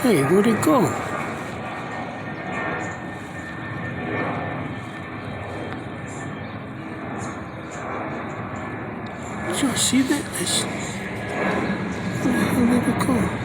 Hey, where'd it go? Did y'all see that? Where the hell did it go?